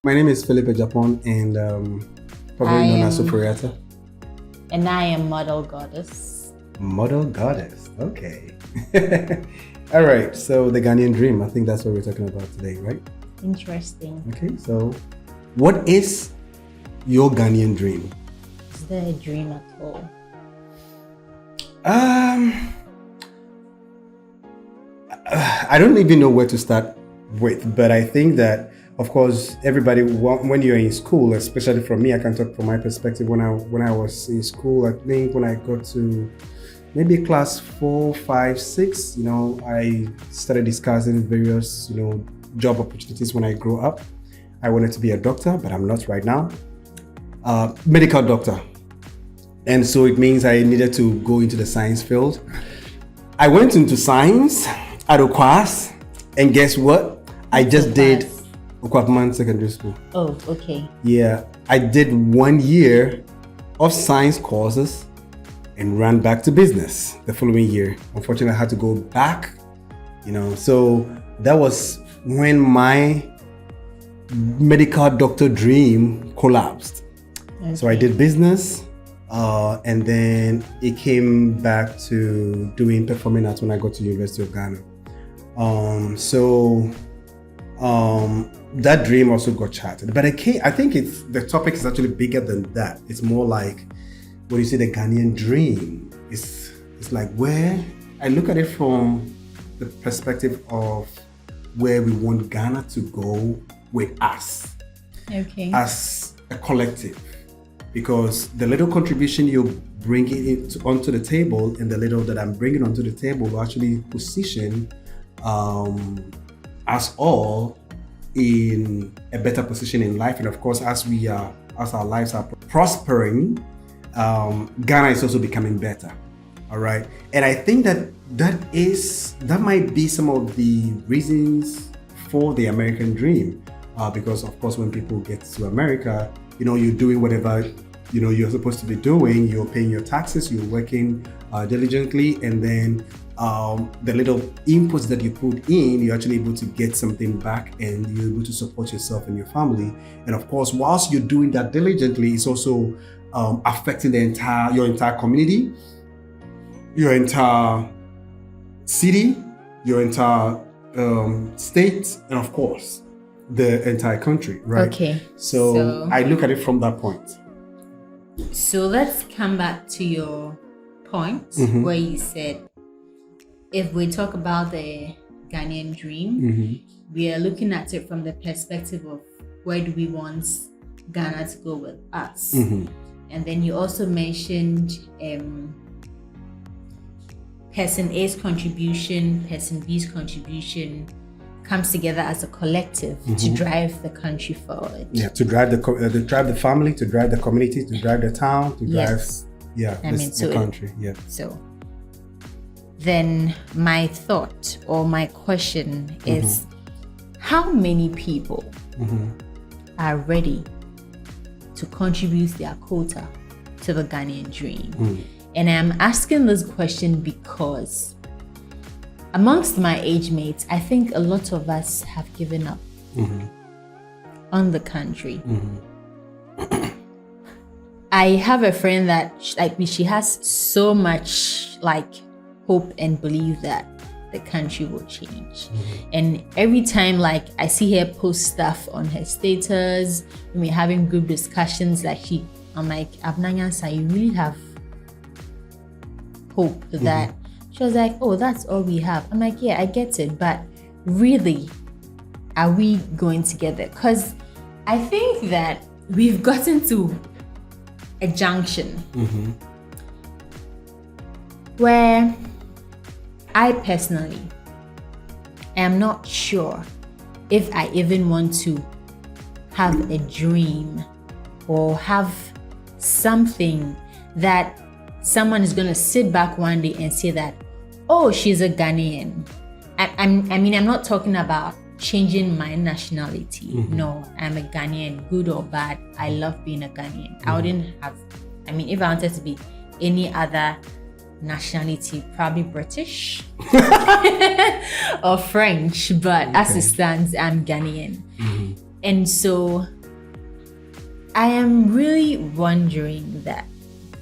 My name is Felipe Japon, and probably known as Superiata. And I am Model Goddess. Model Goddess, okay. All right, so the Ghanaian Dream, I think that's what we're talking about today, right? Interesting. Okay, so what is your Ghanaian dream? Is there a dream at all? I don't even know where to start with, but I think that, of course, everybody, when you're in school, especially for me, I can talk from my perspective. When I was in school, I think when I got to maybe class 4, 5, 6, I started discussing various, job opportunities when I grew up. I wanted to be a doctor, but I'm not right now. Medical doctor. And so it means I needed to go into the science field. I went into science at Okwas, and guess what? I just did Okwapman Secondary School. Oh, okay. Yeah, I did 1 year of science courses and ran back to business the following year. Unfortunately, I had to go back, so that was when my medical doctor dream collapsed. Okay. So I did business, and then it came back to doing performing arts when I got to the University of Ghana. That dream also got shattered. But I think the topic is actually bigger than that. It's more like when you say the Ghanaian dream, it's like where I look at it from the perspective of where we want Ghana to go with us, okay, as a collective. Because the little contribution you're bringing onto the table and the little that I'm bringing onto the table will actually position us all in a better position in life. And of course, as our lives are prospering, Ghana is also becoming better. All right. And I think that might be some of the reasons for the American dream. Because of course, when people get to America, you're doing whatever you're supposed to be doing. You're paying your taxes, you're working diligently, and then the little inputs that you put in, you're actually able to get something back, and you're able to support yourself and your family. And of course, whilst you're doing that diligently, it's also affecting your entire community, your entire city, your entire state, and of course, the entire country, right? Okay. So I look at it from that point. So let's come back to your point where you said, if we talk about the Ghanaian dream, we are looking at it from the perspective of where do we want Ghana to go with us. And then you also mentioned person A's contribution, person B's contribution comes together as a collective to drive the country forward. Yeah, to drive the family, to drive the community, to drive the town, to drive the country. Yeah. So then my thought or my question is, how many people are ready to contribute their quota to the Ghanaian dream? And I'm asking this question because amongst my age mates, I think a lot of us have given up on the country. I have a friend that she has so much hope and belief that the country will change. And every time I see her post stuff on her status, when we're having group discussions, I'm like, Abnanyansa, you really have hope that. She was like, oh, that's all we have. I'm like, yeah, I get it. But really, are we going to get there? Because I think that we've gotten to a junction where I personally am not sure if I even want to have a dream or have something that someone is going to sit back one day and say that, oh, she's a Ghanaian. I mean, I'm not talking about changing my nationality. No, I'm a Ghanaian, good or bad. I love being a Ghanaian. I wouldn't if I wanted to be any other nationality, probably British or French, but as it stands, I'm Ghanaian. And so I am really wondering that,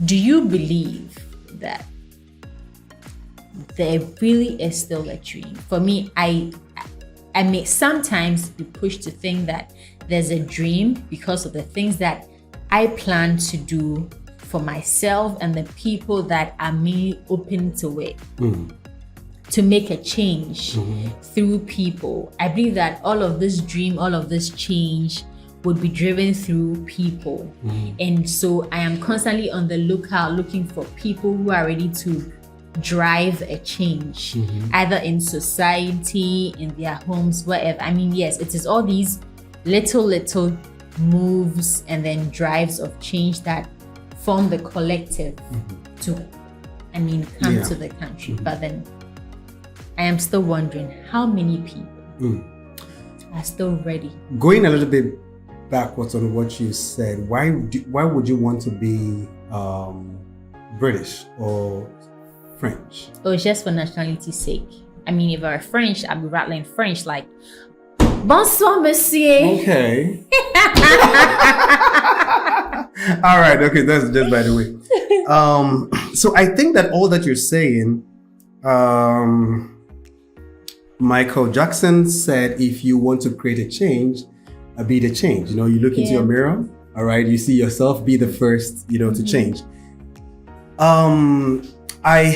do you believe that there really is still a dream? For me, I may sometimes be pushed to think that there's a dream because of the things that I plan to do for myself and the people that are mainly open to it. To make a change through people. I believe that all of this dream, all of this change would be driven through people. And so I am constantly on the lookout, looking for people who are ready to drive a change, either in society, in their homes, wherever. I mean, yes, it is all these little moves and then drives of change that form the collective to, come to the country. But then I am still wondering how many people are still ready. Going a little bit backwards on what you said, why would you want to be British or French? Oh, just for nationality's sake. I mean, if I were French, I'd be rattling French like, bonsoir, monsieur. Okay. All right. Okay, that's just by the way. So I think that all that you're saying, Michael Jackson said, if you want to create a change, be the change. You look into your mirror, all right, you see yourself, be the first, to change. I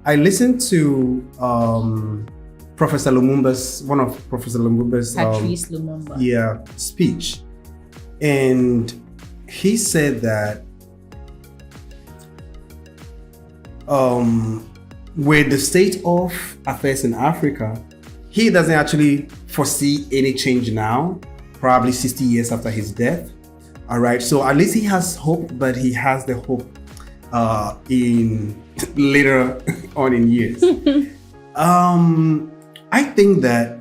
listened to Professor Lumumba's, one of Professor Lumumba's Patrice Lumumba. Speech. And he said that with the state of affairs in Africa, he doesn't actually foresee any change now, probably 60 years after his death. All right, so at least he has hope, but he has the hope in later on in years. I think that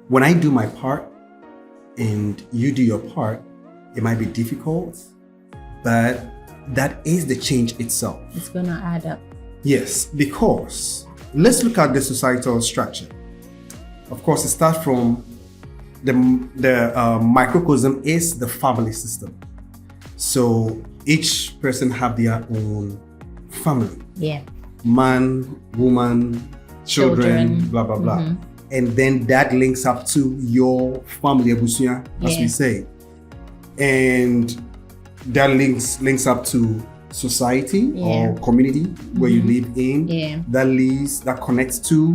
when I do my part and you do your part, it might be difficult, but that is the change itself. It's gonna add up. Yes, because let's look at the societal structure. Of course, it starts from the microcosm is the family system. So each person have their own family. Yeah. Man, woman, children. Blah, blah, blah. And then that links up to your family, abusuya, as we say. And that links up to society or community where you live in. Yeah. That connects to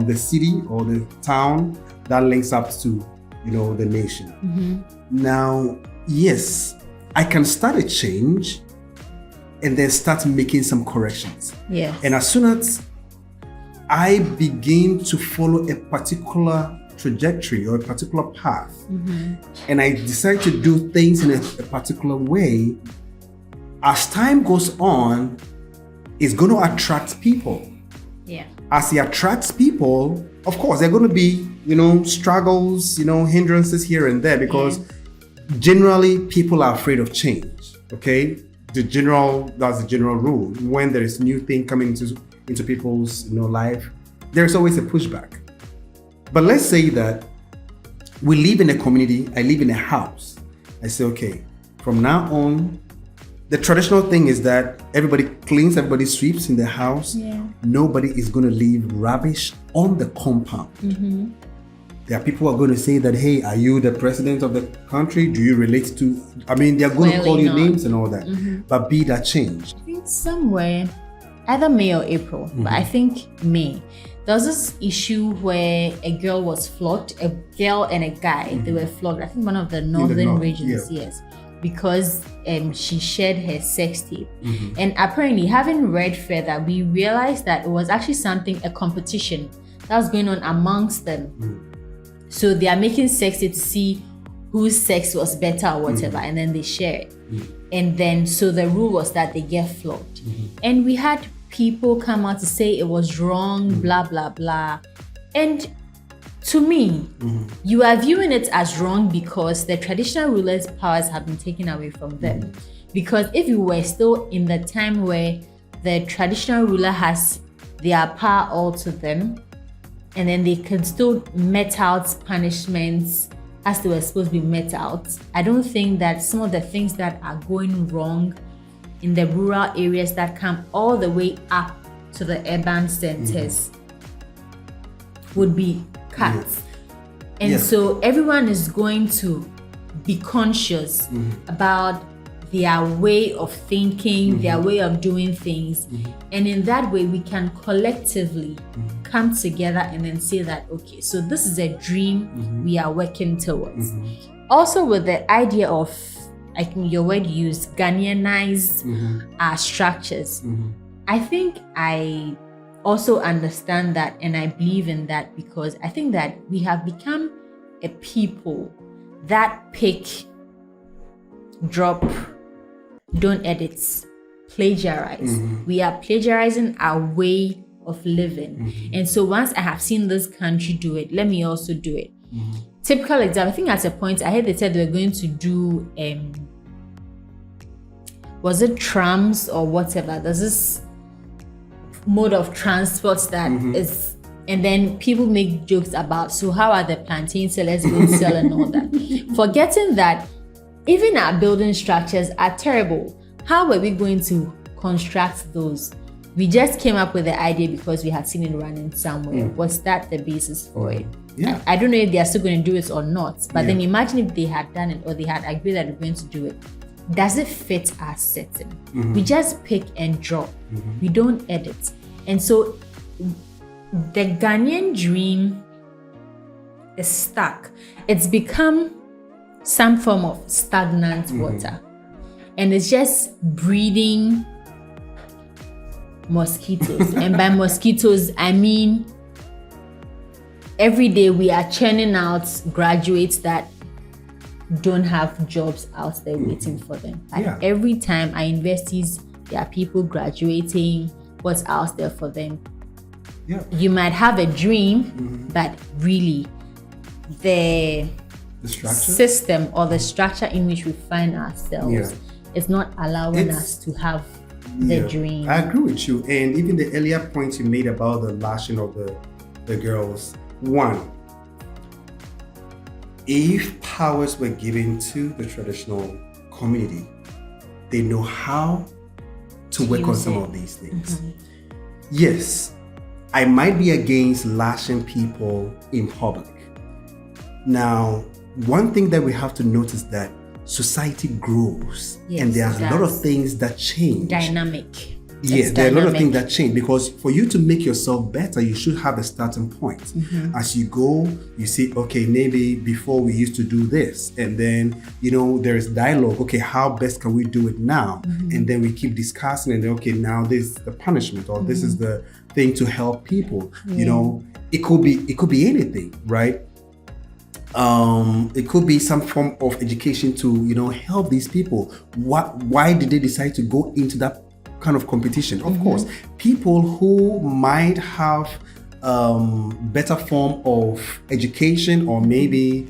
the city or the town. That links up to, the nation. Now, yes, I can start a change and then start making some corrections. Yeah. And as soon as I begin to follow a particular trajectory or a particular path, and I decide to do things in a particular way, as time goes on, it's going to attract people. Yeah. As it attracts people, of course, there are going to be, struggles, hindrances here and there, because generally people are afraid of change. Okay, that's the general rule. When there is new thing coming into people's life, there is always a pushback. But let's say that we live in a community. I live in a house. I say, okay, from now on, the traditional thing is that everybody cleans, everybody sweeps in the house. Yeah. Nobody is going to leave rubbish on the compound. There are people who are going to say that, hey, are you the president of the country? Do you relate to, they're going to call you names and all that. But be that change. I think somewhere, either May or April, but I think May, there was this issue where a girl was flogged, a girl and a guy, they were flogged. I think one of the northern regions, yes, because she shared her sex tape. And apparently, having read further, we realized that it was actually a competition that was going on amongst them. So they are making sex tape to see whose sex was better or whatever, and then they share it. And then, so the rule was that they get flogged. And we had people come out to say it was wrong, blah, blah, blah. And to me, you are viewing it as wrong because the traditional rulers' powers have been taken away from them. Because if you were still in the time where the traditional ruler has their power all to them, and then they can still met out punishments as they were supposed to be met out. I don't think that some of the things that are going wrong in the rural areas that come all the way up to the urban centers would be cut. And so everyone is going to be conscious about their way of thinking, their way of doing things. And in that way, we can collectively come together and then say that, okay, so this is a dream we are working towards. Also with the idea of, I think your word used, Ghanaianize our structures. I think I also understand that, and I believe in that, because I think that we have become a people that pick, drop, don't edit, plagiarize. We are plagiarizing our way of living. And so once I have seen this country do it, let me also do it. Typical example, I think at a point I heard they said they were going to do was it trams or whatever? There's this mode of transport that is, and then people make jokes about, so how are the plantain sellers going to sell and all that? Forgetting that even our building structures are terrible. How were we going to construct those? We just came up with the idea because we had seen it running somewhere. Was that the basis for it? I don't know if they are still going to do it or not, but then imagine if they had done it or they had agreed that they're going to do it. Does it fit our setting? We just pick and drop. We don't edit. And so the Ghanaian dream is stuck. It's become some form of stagnant water. And it's just breeding mosquitoes. And by mosquitoes, I mean every day we are churning out graduates that don't have jobs out there waiting for them. Like every time our universities, there are people graduating, what's out there for them? You might have a dream, but really the system or the structure in which we find ourselves is not allowing us to have the dream. I agree with you. And even the earlier point you made about the lashing of the girls. One, if powers were given to the traditional community, they know how to work on some of these things. Yes, I might be against lashing people in public. Now, one thing that we have to notice that society grows and there are a lot of things that change. Dynamic. Yes, there are a lot of things that change, because for you to make yourself better, you should have a starting point. As you go, you see, okay, maybe before we used to do this, and then, there is dialogue. Okay, how best can we do it now? And then we keep discussing, and then, okay, now this is the punishment, or this is the thing to help people. It could be anything, right? It could be some form of education to, help these people. Why did they decide to go into that kind of competition? Of course, people who might have better form of education, or maybe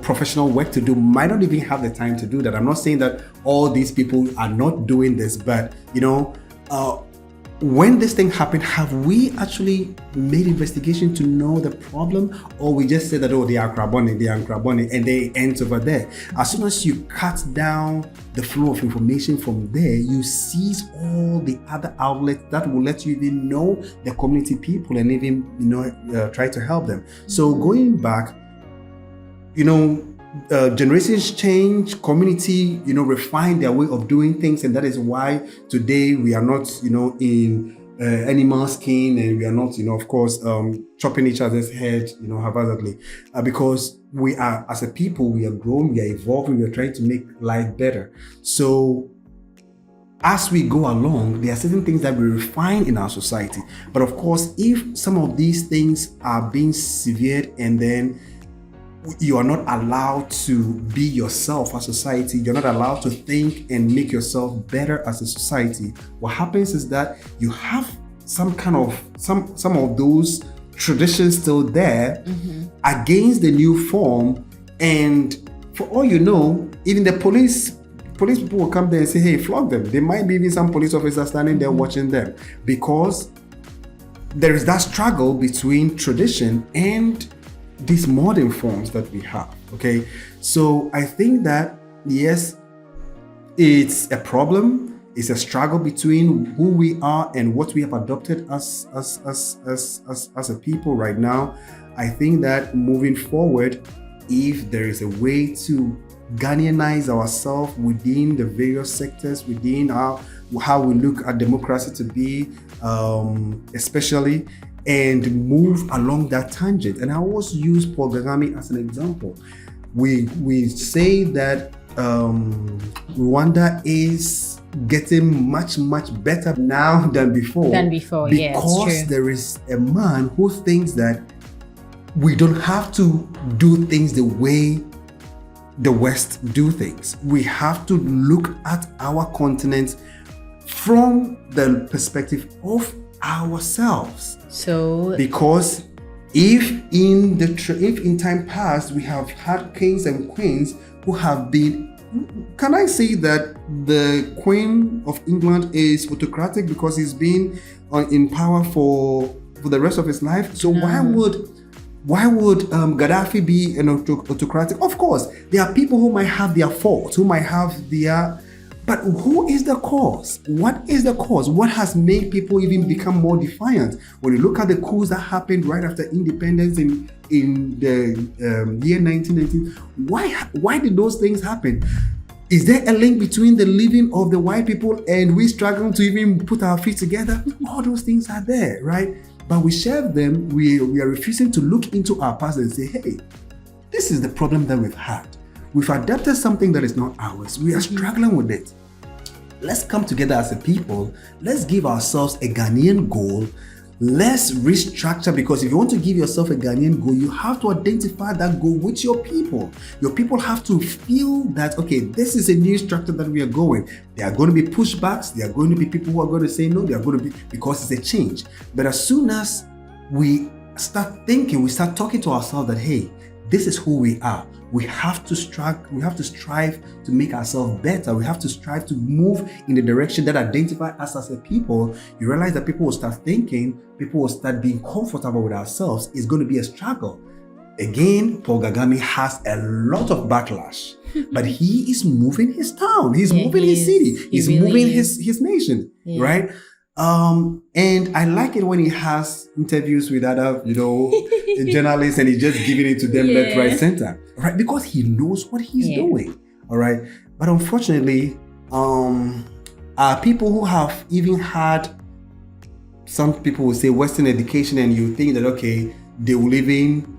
professional work to do, might not even have the time to do that. I'm not saying that all these people are not doing this, but when this thing happened, have we actually made investigation to know the problem, or we just say that, oh, they are craboni, and they ends over there? As soon as you cut down the flow of information from there, you seize all the other outlets that will let you even know the community people and even try to help them. So going back, generations change, community, refine their way of doing things, and that is why today we are not, in animal skin, and we are not, of course, chopping each other's head, haphazardly, because we are, as a people, we are growing, we are evolving, we are trying to make life better. So as we go along, there are certain things that we refine in our society. But of course, if some of these things are being severed, and then you are not allowed to be yourself as society, you're not allowed to think and make yourself better as a society, what happens is that you have some of those traditions still there against the new form. And for all you know, even the police people will come there and say, hey, flog them. There might be even some police officers standing there watching them, because there is that struggle between tradition and these modern forms that we have. Okay, so I think that yes, it's a problem. It's a struggle between who we are and what we have adopted as a people right now. I think that moving forward, if there is a way to Ghanaianize ourselves within the various sectors, within how we look at democracy to be, especially, and move along that tangent. And I always use Paul Kagame as an example. We say that Rwanda is getting much better now than before. Because there is a man who thinks that we don't have to do things the way the West do things. We have to look at our continent from the perspective of ourselves. So because if in time past we have had kings and queens who have been, can I say that the Queen of England is autocratic because he's been in power for the rest of his life? So why would Gaddafi be an autocratic? Of course, there are people who might have their faults, who might have their, but who is the cause? What is the cause? What has made people even become more defiant? When you look at the coups that happened right after independence in the year 1919, why did those things happen? Is there a link between the living of the white people and we struggling to even put our feet together? All those things are there, right? But we share them. We are refusing to look into our past and say, hey, this is the problem that we've had. We've adapted something that is not ours. We are struggling with it. Let's come together as a people. Let's give ourselves a Ghanaian goal. Let's restructure, because if you want to give yourself a Ghanaian goal, you have to identify that goal with your people. Your people have to feel that, okay, this is a new structure that we are going. There are going to be pushbacks. There are going to be people who are going to say no. There are going to be, because it's a change. But as soon as we start thinking, we start talking to ourselves that, hey, this is who we are. We have to strive to make ourselves better. We have to strive to move in the direction that identifies us as a people. You realize that people will start thinking, people will start being comfortable with ourselves. It's going to be a struggle. Again, Paul Kagame has a lot of backlash, but he is moving his town. He's moving his city. He's really moving his nation, right? And I like it when he has interviews with other, journalists, and he's just giving it to them left, right, center, right? Because he knows what he's doing, all right? But unfortunately, people who have even had, some people will say Western education, and you think that, okay, they will even,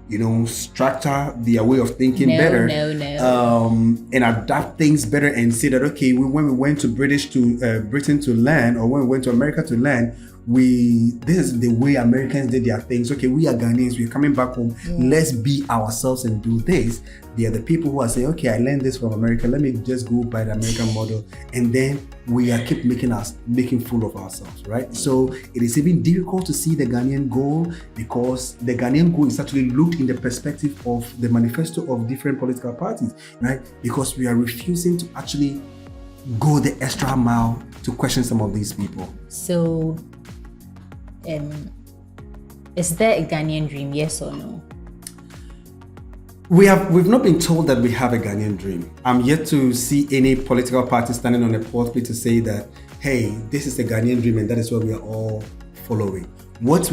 structure their way of thinking better, and adapt things better, and say that, okay, when we went to Britain to learn, or when we went to America to learn, this is the way Americans did their things. Okay, we are Ghanaians, we're coming back home. Let's be ourselves and do this. They are the people who are saying, okay, I learned this from America. Let me just go by the American model, and then we are keep making fool of ourselves, right? So it is even difficult to see the Ghanaian goal, because the Ghanaian goal is actually looked in the perspective of the manifesto of different political parties, right? Because we are refusing to actually go the extra mile to question some of these people. So, is there a Ghanaian dream, yes or no? We've not been told that we have a Ghanaian dream. I'm yet to see any political party standing on a pulpit to say that, hey, this is a Ghanaian dream and that is what we are all following. What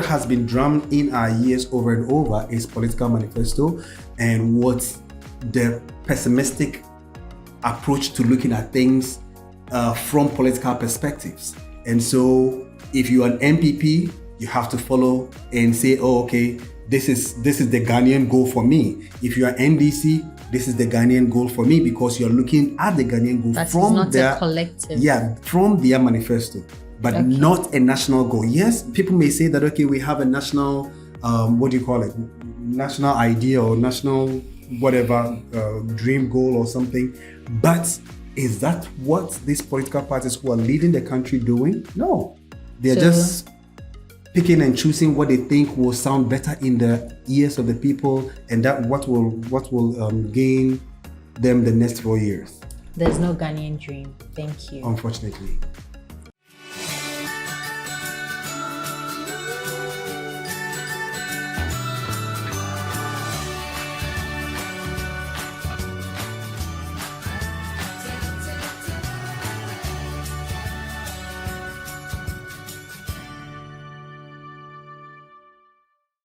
has been drummed in our ears over and over is political manifesto, and what the pessimistic approach to looking at things from political perspectives. And so if you're an MPP, you have to follow and say, oh, okay, this is the Ghanaian goal for me. If you are NDC, this is the Ghanaian goal for me, because you're looking at the Ghanaian goal from their collective. Yeah, from their manifesto, but not a national goal. Yes, people may say that, okay, we have a national, national idea or national whatever, dream goal or something. But is that what these political parties who are leading the country doing? No, they're just picking and choosing what they think will sound better in the ears of the people, and that what will gain them the next 4 years. There's no Ghanaian dream. Thank you. Unfortunately.